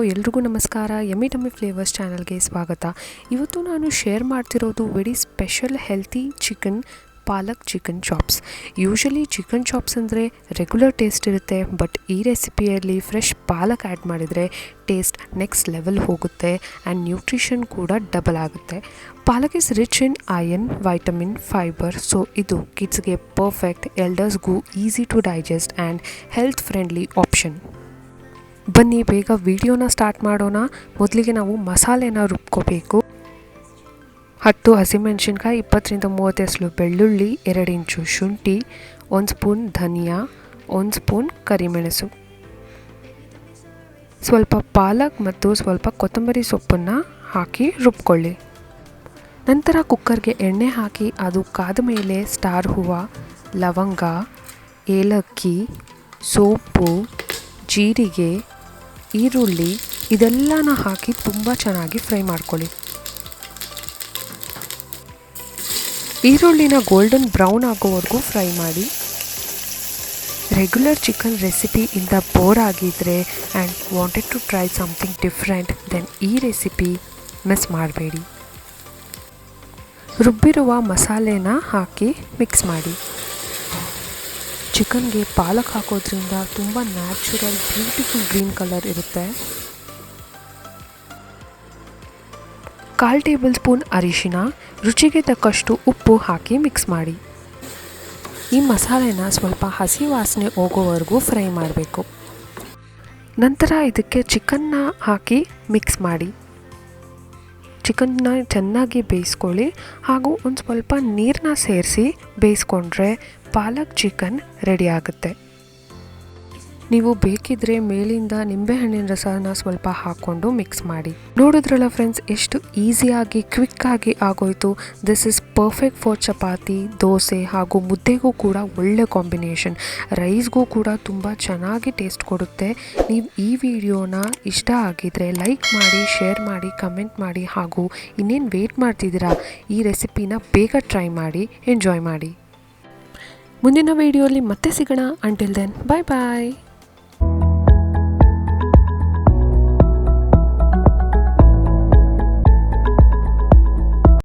ಎಲ್ರಿಗೂ ನಮಸ್ಕಾರ. Yummy tummy flavours ಚಾನಲ್ಗೆ ಸ್ವಾಗತ. ಇವತ್ತು ನಾನು ಶೇರ್ ಮಾಡ್ತಿರೋದು very special healthy palak chicken chops. Usually chicken chops ಅಂದರೆ ರೆಗ್ಯುಲರ್ ಟೇಸ್ಟ್ ಇರುತ್ತೆ, ಬಟ್ ಈ ರೆಸಿಪಿಯಲ್ಲಿ ಫ್ರೆಶ್ ಪಾಲಕ್ ಆ್ಯಡ್ ಮಾಡಿದರೆ ಟೇಸ್ಟ್ ನೆಕ್ಸ್ಟ್ ಲೆವೆಲ್ ಹೋಗುತ್ತೆ ಆ್ಯಂಡ್ ನ್ಯೂಟ್ರಿಷನ್ ಕೂಡ ಡಬಲ್ ಆಗುತ್ತೆ. Palak is rich in iron, vitamin, fibre. So ಇದು ಕಿಡ್ಸ್ಗೆ ಪರ್ಫೆಕ್ಟ್, ಎಲ್ಡರ್ಸ್ಗೂ easy to digest and health friendly option. ಬನ್ನಿ ಬೇಗ ವಿಡಿಯೋನ ಸ್ಟಾರ್ಟ್ ಮಾಡೋಣ. ಮೊದಲಿಗೆ ನಾವು ಮಸಾಲೆನ ರುಬ್ಕೋಬೇಕು. 10 ಹಸಿಮೆಣಸಿನ್ಕಾಯಿ, 20-30 ಎಸಳು ಬೆಳ್ಳುಳ್ಳಿ, 2 ಇಂಚು ಶುಂಠಿ, 1 ಸ್ಪೂನ್ ಧನಿಯಾ, 1 ಸ್ಪೂನ್ ಕರಿಮೆಣಸು, ಸ್ವಲ್ಪ ಪಾಲಕ್ ಮತ್ತು ಸ್ವಲ್ಪ ಕೊತ್ತಂಬರಿ ಸೊಪ್ಪನ್ನು ಹಾಕಿ ರುಬ್ಕೊಳ್ಳಿ. ನಂತರ ಕುಕ್ಕರ್ಗೆ ಎಣ್ಣೆ ಹಾಕಿ ಅದು ಕಾದ ಮೇಲೆ ಸ್ಟಾರ್ ಹೂವು, ಲವಂಗ, ಏಲಕ್ಕಿ, ಸೋಂಪು, ಜೀರಿಗೆ, ಈರುಳ್ಳಿ ಇದೆಲ್ಲನ ಹಾಕಿ ತುಂಬ ಚೆನ್ನಾಗಿ ಫ್ರೈ ಮಾಡ್ಕೊಳ್ಳಿ. ಈರುಳ್ಳಿನ ಗೋಲ್ಡನ್ ಬ್ರೌನ್ ಆಗೋವರೆಗೂ ಫ್ರೈ ಮಾಡಿ. ರೆಗ್ಯುಲರ್ ಚಿಕನ್ ರೆಸಿಪಿಯಿಂದ ಬೋರ್ ಆಗಿದ್ದರೆ and wanted to try something different, then ಈ ರೆಸಿಪಿ ಮಿಸ್ ಮಾಡಬೇಡಿ. ರುಬ್ಬಿರುವ ಮಸಾಲೆನ ಹಾಕಿ ಮಿಕ್ಸ್ ಮಾಡಿ. ಚಿಕನ್ಗೆ ಪಾಲಕ್ ಹಾಕೋದ್ರಿಂದ ತುಂಬ ನ್ಯಾಚುರಲ್ ಬ್ಯೂಟಿಫುಲ್ ಗ್ರೀನ್ ಕಲರ್ ಇರುತ್ತೆ. 1/4 ಟೇಬಲ್ ಸ್ಪೂನ್ ಅರಿಶಿನ, ರುಚಿಗೆ ತಕ್ಕಷ್ಟು ಉಪ್ಪು ಹಾಕಿ ಮಿಕ್ಸ್ ಮಾಡಿ. ಈ ಮಸಾಲೆನ ಸ್ವಲ್ಪ ಹಸಿ ವಾಸನೆ ಹೋಗೋವರೆಗೂ ಫ್ರೈ ಮಾಡಬೇಕು. ನಂತರ ಇದಕ್ಕೆ ಚಿಕನ್ನ ಹಾಕಿ ಮಿಕ್ಸ್ ಮಾಡಿ. ಚಿಕನ್ನ ಚೆನ್ನಾಗಿ ಬೇಯಿಸ್ಕೊಳ್ಳಿ ಹಾಗೂ ಒಂದು ಸ್ವಲ್ಪ ನೀರನ್ನ ಸೇರಿಸಿ ಬೇಯಿಸ್ಕೊಂಡ್ರೆ ಪಾಲಕ್ ಚಿಕನ್ ರೆಡಿ ಆಗುತ್ತೆ. ನೀವು ಬೇಕಿದ್ರೆ ಮೇಲಿಂದ ನಿಂಬೆಹಣ್ಣಿನ ರಸನ ಸ್ವಲ್ಪ ಹಾಕ್ಕೊಂಡು ಮಿಕ್ಸ್ ಮಾಡಿ. ನೋಡಿದ್ರಲ್ಲ ಫ್ರೆಂಡ್ಸ್, ಎಷ್ಟು ಈಸಿಯಾಗಿ ಕ್ವಿಕ್ಕಾಗಿ ಆಗೋಯ್ತು. This is perfect for chapati, dosa ಹಾಗೂ ಮುದ್ದೆಗೂ ಕೂಡ ಒಳ್ಳೆ ಕಾಂಬಿನೇಷನ್. ರೈಸ್ಗೂ ಕೂಡ ತುಂಬ ಚೆನ್ನಾಗಿ ಟೇಸ್ಟ್ ಕೊಡುತ್ತೆ. ನೀವು ಈ ವಿಡಿಯೋನ ಇಷ್ಟ ಆಗಿದ್ರೆ ಲೈಕ್ ಮಾಡಿ, ಶೇರ್ ಮಾಡಿ, ಕಮೆಂಟ್ ಮಾಡಿ ಹಾಗೂ ಇನ್ನೇನು ವೇಟ್ ಮಾಡ್ತಿದ್ದೀರಾ, ಈ ರೆಸಿಪಿನ ಬೇಗ ಟ್ರೈ ಮಾಡಿ, ಎಂಜಾಯ್ ಮಾಡಿ. ಮುಂದಿನ ವಿಡಿಯೋಲಿ ಮತ್ತೆ ಸಿಗೋಣ. ಅಂಟಿಲ್ ದೆನ್, ಬಾಯ್ ಬಾಯ್.